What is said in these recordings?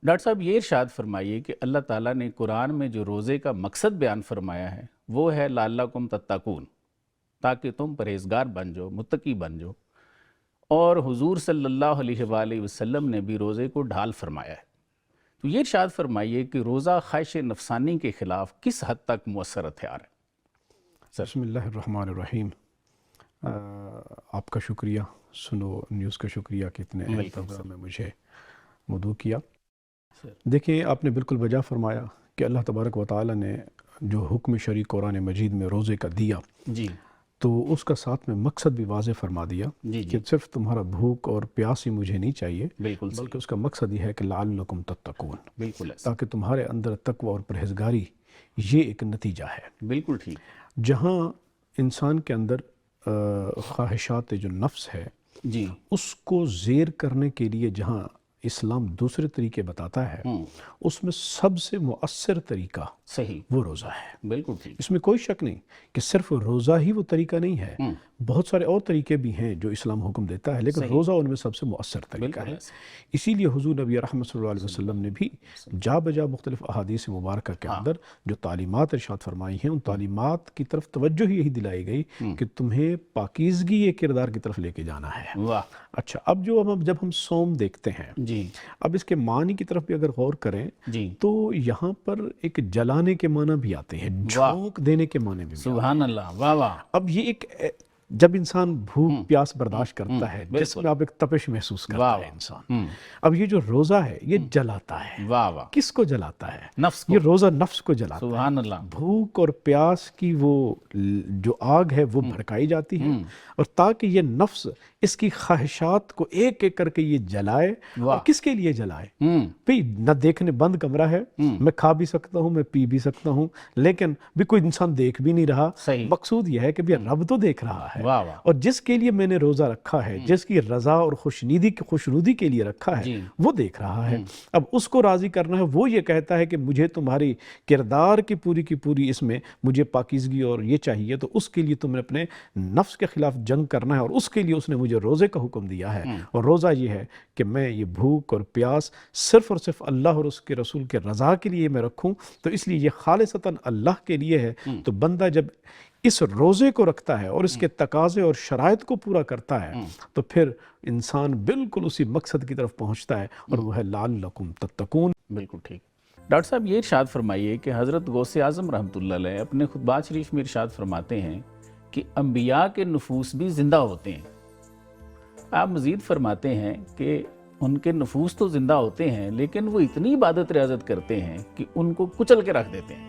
Doctor صاحب یہ ارشاد فرمائیے کہ اللہ تعالیٰ نے قرآن میں جو روزے کا مقصد بیان فرمایا ہے وہ ہے لعلکم تتقون، تاکہ تم پرہیزگار بن جاؤ، متقی بن جاؤ، اور حضور صلی اللہ علیہ وآلہ وسلم نے بھی روزے کو ڈھال فرمایا ہے۔ تو یہ ارشاد فرمائیے کہ روزہ خواہش نفسانی کے خلاف کس حد تک مؤثر ہتھیار ہے؟ بسم اللہ الرحمن الرحیم۔ آپ کا شکریہ، سنو نیوز کا شکریہ کہ اتنے اہم پروگرام میں مجھے مدعو کیا۔ دیکھیں، آپ نے بالکل بجا فرمایا کہ اللہ تبارک و تعالی نے جو حکم شرعی قرآن مجید میں روزے کا دیا جی، تو اس کا ساتھ میں مقصد بھی واضح فرما دیا کہ صرف تمہارا بھوک اور پیاس ہی مجھے نہیں چاہیے، بلکہ اس کا مقصد یہ ہے کہ لعلکم تتقون، بالکل، تاکہ تمہارے اندر تقوی اور پرہیزگاری یہ ایک نتیجہ ہے۔ بالکل ٹھیک۔ جہاں انسان کے اندر خواہشات جو نفس ہے جی، اس کو زیر کرنے کے لیے جہاں اسلام دوسرے طریقے بتاتا ہے، اس میں سب سے مؤثر طریقہ صحیح وہ روزہ ہے۔ بالکل ٹھیک۔ اس میں کوئی شک نہیں کہ صرف روزہ ہی وہ طریقہ نہیں ہے، بہت سارے اور طریقے بھی ہیں جو اسلام حکم دیتا ہے، لیکن روزہ ان میں سب سے مؤثر طریقہ ہے۔ اسی لیے حضور نبی رحمت صلی اللہ علیہ وسلم نے بھی جا بجا مختلف احادیث مبارکہ کے اندر جو تعلیمات ارشاد فرمائی ہیں، ان تعلیمات کی طرف توجہ ہی یہی دلائی گئی کہ تمہیں پاکیزگی یہ کردار کی طرف لے کے جانا ہے۔ واہ، اچھا، اب جب ہم صوم دیکھتے ہیں، جی، اب اس کے معنی کی طرف بھی اگر غور کریں جی، تو یہاں پر ایک جلانے کے معنی بھی آتے ہیں، جھونک دینے کے معنی بھی آتے ہیں۔ سبحان اللہ، واہ واہ۔ اب یہ ایک جب انسان بھوک پیاس برداشت کرتا ہے، جس میں آپ ایک تپش محسوس کرتا ہے انسان، اب یہ جو روزہ ہے یہ جلاتا ہے۔ واہ واہ، کس کو جلاتا ہے؟ نفس کو۔ یہ روزہ نفس کو جلاتا ہے۔ سبحان اللہ۔ بھوک اور پیاس کی وہ جو آگ ہے وہ بھڑکائی جاتی ہے، اور تاکہ یہ نفس اس کی خواہشات کو ایک ایک کر کے یہ جلائے۔ اور کس کے لیے جلائے؟ بھئی نہ دیکھنے بند کمرہ ہے، میں کھا بھی سکتا ہوں، میں پی بھی سکتا ہوں، لیکن بھی کوئی انسان دیکھ بھی نہیں رہا۔ مقصود یہ ہے کہ بھی رب تو دیکھ رہا ہے، اور جس کے لیے میں نے روزہ رکھا ہے، جس کی رضا اور خوشنودی کے لیے رکھا ہے، وہ دیکھ رہا ہے۔ اب اس کو راضی کرنا ہے، وہ یہ کہتا ہے کہ مجھے تمہاری کردار کی پوری اس میں مجھے پاکیزگی اور یہ چاہیے، تو اس کے لیے تم نے اپنے نفس کے خلاف جنگ کرنا ہے، اور اس کے لیے اس نے مجھے روزے کا حکم دیا ہے۔ اور روزہ یہ ہے کہ میں یہ بھوک اور پیاس صرف اور صرف اللہ اور اس کے رسول کے رضا کے لیے میں رکھوں، تو اس لیے یہ خالصتاً اللہ کے لیے ہے۔ تو بندہ جب اس روزے کو رکھتا ہے اور اس کے تقاضے اور شرائط کو پورا کرتا ہے، تو پھر انسان بالکل اسی مقصد کی طرف پہنچتا ہے، اور وہ ہے لعلکم تتقون۔ بالکل ٹھیک۔ ڈاکٹر صاحب یہ ارشاد فرمائیے کہ حضرت غوث اعظم رحمۃ اللہ علیہ اپنے خطبات شریف میں ارشاد فرماتے ہیں کہ انبیاء کے نفوس بھی زندہ ہوتے ہیں۔ آپ مزید فرماتے ہیں کہ ان کے نفوس تو زندہ ہوتے ہیں، لیکن وہ اتنی عبادت ریاضت کرتے ہیں کہ ان کو کچل کے رکھ دیتے ہیں۔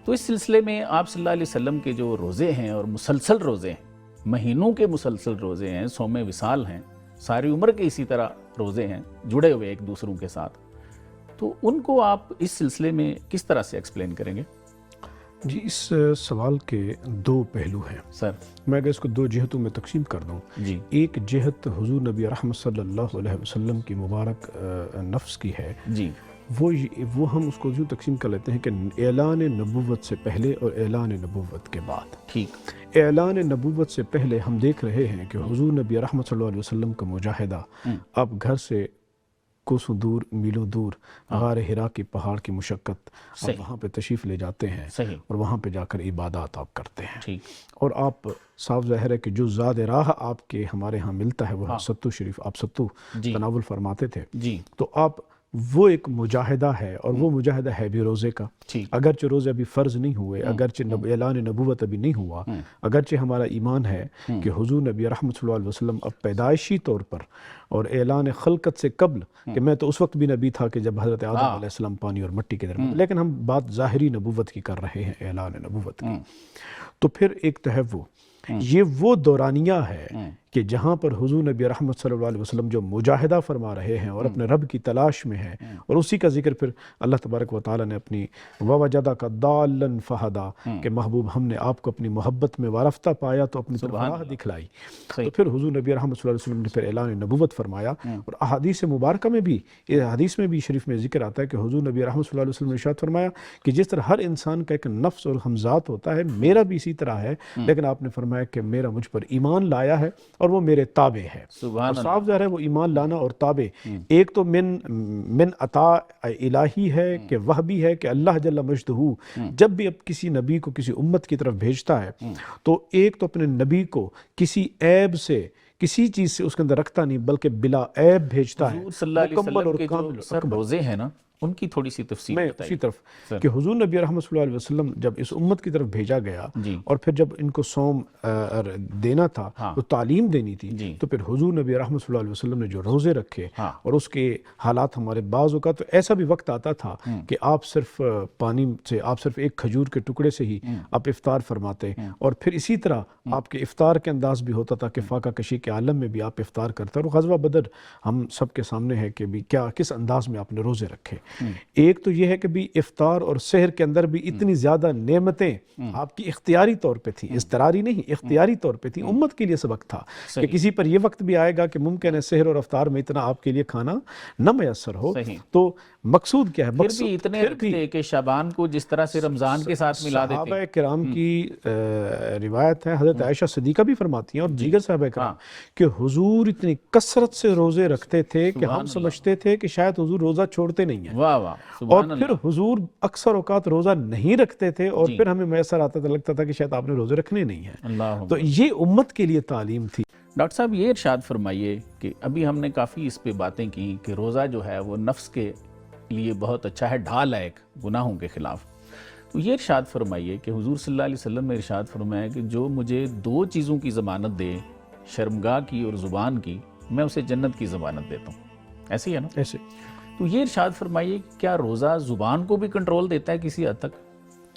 تو اس سلسلے میں آپ صلی اللہ علیہ وسلم کے جو روزے ہیں اور مسلسل روزے ہیں، مہینوں کے مسلسل روزے ہیں، صوم وصال ہیں، ساری عمر کے اسی طرح روزے ہیں، جڑے ہوئے ایک دوسروں کے ساتھ، تو ان کو آپ اس سلسلے میں کس طرح سے ایکسپلین کریں گے؟ جی، اس سوال کے دو پہلو ہیں سر۔ میں اگر اس کو دو جہتوں میں تقسیم کر دوں، جی، ایک جہت حضور نبی رحمت صلی اللہ علیہ وسلم کی مبارک نفس کی ہے، جی، وہ ہم اس کو یوں تقسیم کر لیتے ہیں کہ اعلان نبوت سے پہلے اور اعلان نبوت کے بعد۔ ٹھیک۔ اعلان نبوت سے پہلے ہم دیکھ رہے ہیں کہ حضور نبی رحمت صلی اللہ علیہ وسلم کا مجاہدہ اب گھر سے کوسوں دور، میلوں دور، غار ہرا کی پہاڑ کی مشقت، اور وہاں پہ تشریف لے جاتے ہیں، اور وہاں پہ جا کر عبادات آپ کرتے ہیں، اور آپ صاف ظاہر ہے کہ جو زاد راہ آپ کے ہمارے ہاں ملتا ہے وہ ستو شریف، آپ ستو تناول فرماتے تھے، تو آپ وہ ایک مجاہدہ ہے، اور وہ مجاہدہ ہے بھی روزے کا، اگرچہ روزے ابھی فرض نہیں ہوئے، اگرچہ اعلان نبوت ابھی نہیں ہوا، اگرچہ ہمارا ایمان ہے کہ حضور نبی رحمت صلی اللہ علیہ وسلم اب پیدائشی طور پر اور اعلان خلقت سے قبل، کہ میں تو اس وقت بھی نبی تھا کہ جب حضرت آدم علیہ السلام پانی اور مٹی کے درمیان، لیکن ہم بات ظاہری نبوت کی کر رہے ہیں، اعلان نبوت کی، تو پھر ایک تو ہے یہ وہ دورانیہ ہے کہ جہاں پر حضور نبی رحمت صلی اللہ علیہ وسلم جو مجاہدہ فرما رہے ہیں اور اپنے رب کی تلاش میں ہیں، اور اسی کا ذکر پھر اللہ تبارک و تعالیٰ نے اپنی وَوَجَدَكَ ضَالًّا فَهَدَىٰ کہ محبوب ہم نے آپ کو اپنی محبت میں وارفتہ پایا تو اپنی طرف راہ دکھلائی، تو پھر حضور نبی رحمت صلی اللہ علیہ وسلم نے پھر اعلان نبوت فرمایا، اور احادیث مبارکہ میں بھی، حدیث میں بھی شریف میں ذکر آتا ہے کہ حضور نبی رحمت صلی اللہ علیہ وسلم نے ارشاد فرمایا کہ جس طرح ہر انسان کا ایک نفس اور ہمزات ہوتا ہے، میرا بھی اسی طرح ہے، لیکن آپ نے فرمایا کہ میرا مجھ پر ایمان لایا ہے اور وہ میرے تابع ہے۔ سبحان اور صاف ظاہر ہے وہ ایمان لانا اور تابع ایک تو من عطا الہی ہے کہ وہ بھی ہے کہ اللہ جل مجدہ جب بھی اب کسی نبی کو کسی امت کی طرف بھیجتا ہے تو ایک تو اپنے نبی کو کسی عیب سے کسی چیز سے اس کے اندر رکھتا نہیں بلکہ بلا عیب بھیجتا ہے، حضور صلی اللہ علیہ مکمل وسلم اور کے کامل جو سر روزے ہیں نا ان کی تھوڑی سی تفصیل میں بتائیے اسی طرف کہ حضور نبی رحمۃ صلی اللہ علیہ وسلم جب اس امت کی طرف بھیجا گیا جی اور پھر جب ان کو صوم دینا تھا تو تعلیم دینی تھی، جی تو پھر حضور نبی رحمۃ صلی اللہ علیہ وسلم نے جو روزے رکھے ہاں اور اس کے حالات ہمارے بعض اوقات تو ایسا بھی وقت آتا تھا کہ آپ صرف پانی سے آپ صرف ایک کھجور کے ٹکڑے سے ہی آپ افطار فرماتے، اور پھر اسی طرح آپ کے افطار کے انداز بھی ہوتا تھا کہ فاقہ کشی کے عالم میں بھی آپ افطار کرتے، اور غزوہ بدر ہم سب کے سامنے ہے کہ بھی کیا کس انداز میں آپ نے روزے رکھے۔ ایک تو یہ ہے کہ بھی افطار اور سحر کے اندر بھی اتنی زیادہ نعمتیں آپ کی اختیاری طور پہ تھی، اضطراری نہیں، اختیاری طور پہ تھی، امت کے لیے سبق تھا کہ کسی پر یہ وقت بھی آئے گا کہ ممکن ہے سحر اور افطار میں اتنا آپ کے لیے کھانا نہ میسر ہو، تو مقصود کیا ہے؟ پھر بھی اتنے رکھتے کہ شعبان کو جس طرح سے رمضان کے ساتھ ملا دیتے۔ صحابہ کرام کی روایت ہے، حضرت عائشہ صدیقہ بھی فرماتی ہیں اور دیگر صحابہ کرام کہ حضور اتنی کثرت سے روزے رکھتے تھے کہ ہم سمجھتے تھے کہ شاید حضور روزہ چھوڑتے نہیں ہیں، واہ واہ اور سبحان اللہ۔ پھر حضور اکثر اوقات روزہ نہیں رکھتے تھے اور پھر ہمیں میسر آتا تھا، لگتا تھا کہ شاید آپ نے روزے رکھنے نہیں ہیں۔ اللہ تو یہ امت کے لیے تعلیم تھی۔ ڈاکٹر صاحب یہ ارشاد فرمائیے کہ ابھی ہم نے کافی اس پہ باتیں کی کہ روزہ جو ہے وہ نفس کے لیے بہت اچھا ہے، ڈھال ہے ایک گناہوں کے خلاف، تو یہ ارشاد فرمائیے کہ حضور صلی اللہ علیہ وسلم نے ارشاد فرمایا کہ جو مجھے دو چیزوں کی ضمانت دے، شرمگاہ کی اور زبان کی، میں اسے جنت کی ضمانت دیتا ہوں، ایسے ہی ہے نا؟ ایسے تو یہ ارشاد فرمائیے کہ کیا روزہ زبان کو بھی کنٹرول دیتا ہے کسی حد تک؟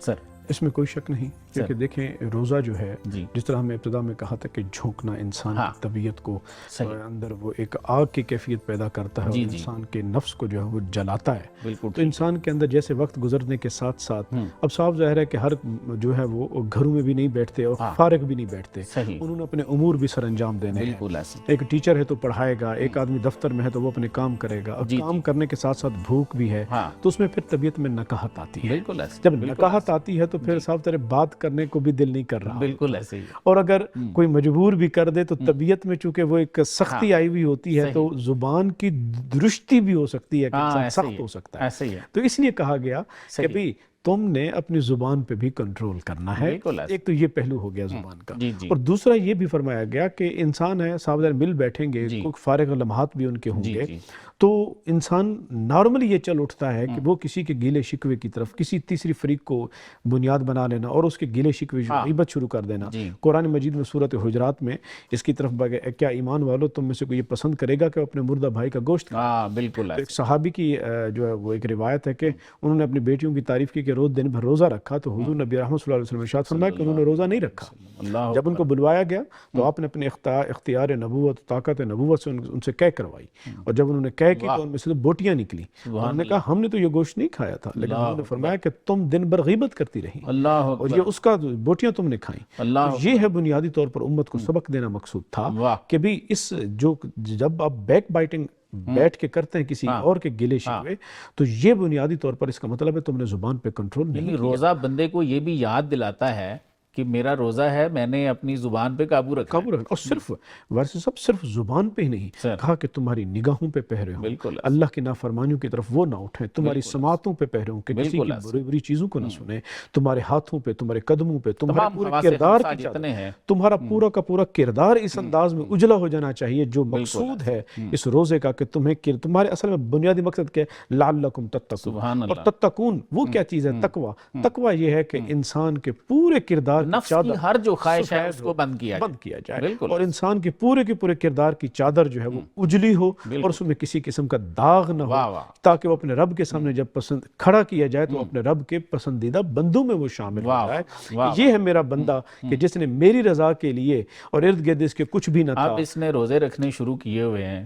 سر اس میں کوئی شک نہیں، کیونکہ دیکھیں روزہ جو ہے جی جس طرح ہم ابتدا میں کہا تھا کہ جھونکنا انسان کی طبیعت کو اندر وہ ایک آگ کی کیفیت پیدا کرتا ہے اور انسان کے نفس کو جو ہے وہ جلاتا ہے، بالکل، تو انسان کے اندر جیسے وقت گزرنے کے ساتھ ساتھ اب صاف ظاہر ہے کہ ہر جو ہے وہ گھروں میں بھی نہیں بیٹھتے اور فارغ بھی نہیں بیٹھتے، انہوں نے اپنے امور بھی سر انجام دینے ہیں۔ بالکل ایسے ایک ٹیچر ہے تو پڑھائے گا، ایک آدمی دفتر میں ہے تو وہ اپنے کام کرے گا، اور کام کرنے کے ساتھ ساتھ بھوک بھی ہے، تو اس میں پھر طبیعت میں نکاہت آتی ہے۔ بالکل ایسے جب نکاہت آتی ہے تو پھر صاف طرح بات کرنے کو بھی دل نہیں کر رہا، بالکل ایسے ہی، اور اگر کوئی مجبور بھی کر دے تو طبیعت میں چونکہ وہ ایک سختی آئی ہوئی ہوتی ہے تو زبان کی درشتی بھی ہو سکتی ہے کہ انسان سخت ہو سکتا ہے، ایسے ہی ہے۔ تو اس لیے کہا گیا کہ بھئی تم نے اپنی زبان پہ بھی کنٹرول کرنا ہے، ایک تو یہ پہلو ہو گیا زبان کا، اور دوسرا یہ بھی فرمایا گیا کہ انسان ہے صاحب مل بیٹھیں گے، کوئی فارغ لمحات بھی ان کے ہوں گے، تو انسان نارملی یہ چل اٹھتا ہے کہ وہ کسی کے گیلے شکوے کی طرف، کسی تیسری فریق کو بنیاد بنا لینا اور اس کے گیلے شکوے غیبت شروع کر دینا۔ قرآن مجید میں سورۃ حجرات میں اس کی طرف کیا ایمان والو تم میں سے کوئی یہ پسند کرے گا کہ اپنے مردہ بھائی کا گوشت کھائے؟ بالکل ایک صحابی کی جو ہے وہ ایک روایت ہے کہ انہوں نے اپنی بیٹیوں کی تعریف کی کہ روز دن بھر روزہ رکھا، تو حضور نبی رحمۃ صلی اللہ علیہ وسلم ارشاد فرمایا کہ انہوں نے روزہ نہیں رکھا۔ جب ان کو بلوایا گیا تو آپ نے اپنے اختیار نبوت، طاقت نبوت سے ان سے قے کروائی، اور جب انہوں نے قے کی تو ان میں سے بوٹیاں نکلی، انہوں نے کہا ہم نے تو یہ گوشت نہیں کھایا تھا، لیکن انہوں نے فرمایا کہ تم دن بھر غیبت کرتی رہی اور یہ اس کا بوٹیاں تم نے کھائیں۔ یہ ہے بنیادی طور پر امت کو سبق دینا مقصود تھا کہ بھی اس جو جب آپ بیک بائٹنگ بیٹھ کے کرتے ہیں کسی اور کے گلے شکوے، تو یہ بنیادی طور پر اس کا مطلب ہے تم نے زبان پہ کنٹرول نہیں کیا۔ روزہ بندے کو یہ بھی یاد دلاتا ہے کہ میرا روزہ ہے، میں نے اپنی زبان پہ قابو رکھا، اور صرف ویسے سب صرف زبان پہ ہی نہیں کہا کہ تمہاری نگاہوں پہ پہرے ہوں، اللہ کی نافرمانیوں کی طرف وہ نہ اٹھیں، تمہاری سماعتوں پہ پہرے ہوں کہ کسی کی بری بری چیزوں کو نہ سنیں، تمہارے ہاتھوں پہ، تمہارے قدموں پہ، تمہارے پورے کردار کی چادر، تمہارا پورا کا پورا کردار اس انداز میں اجلا ہو جانا چاہیے جو مقصود ہے اس روزے کا، کہ تمہیں تمہارے اصل میں بنیادی مقصد کیا ہے؟ لعلکم تتقون، اور تتقون وہ کیا چیز ہے؟ تقوی۔ تقوی یہ ہے کہ انسان کے پورے کردار نفس کی ہر جو خواہش ہے اس کو بند کیا جائے، اور انسان کے پورے کردار کی چادر جو ہے وہ اجلی ہو اور اس میں کسی قسم کا داغ نہ ہو، تاکہ وہ اپنے رب کے سامنے جب پسند کھڑا کیا جائے تو اپنے رب کے پسندیدہ بندوں میں وہ شامل ہو جائے کہ یہ ہے میرا بندہ کہ جس نے میری رضا کے لیے، اور ارد گرد اس کے کچھ بھی نہ تھا۔ اب اس نے روزے رکھنے شروع کیے ہوئے ہیں،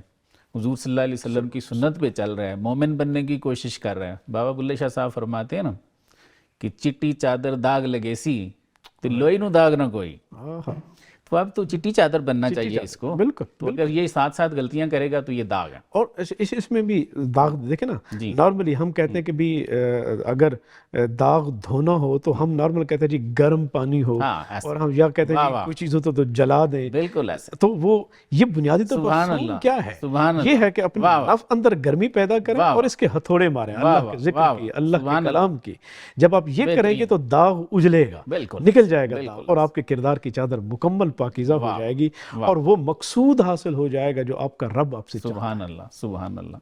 حضور صلی اللہ علیہ وسلم کی سنت پہ چل رہے ہیں، مومن بننے کی کوشش کر رہے ہیں۔ بابا بلے شاہ صاحب فرماتے ہیں نا کہ چٹی چادر داغ لگے سی تے لوئی نو داغ نہ کوئی، تو اب تو چٹی چادر بننا چاہیے اس کو. بالکل. تو اگر یہ ساتھ ساتھ غلطیاں کرے گا تو یہ داغ ہے. اور اس میں بھی داغ دیکھیں نا, نارملی ہم کہتے ہیں کہ بھی اگر داغ دھونا ہو تو ہم نارمل کہتے ہیں جی گرم پانی ہو, اور ہم یا کہتے ہیں جی کچھ چیز ہو تو جلا دیں. بالکل ایسے. تو وہ یہ بنیادی طور پر اصول کیا ہے؟ یہ ہے کہ اپنے نفس اندر گرمی پیدا کریں اور اس کے ہتھوڑے ماریں, اللہ کے ذکر کی, اللہ کے کلام کی. جب آپ یہ کریں گے تو داغ اجلے گا, نکل جائے گا داغ, اور آپ کے کردار کی چادر مکمل پاکیزہ ہو جائے گی, اور وہ مقصود حاصل ہو جائے گا جو آپ کا رب آپ سے چاہتا ہے. سبحان اللہ, سبحان اللہ.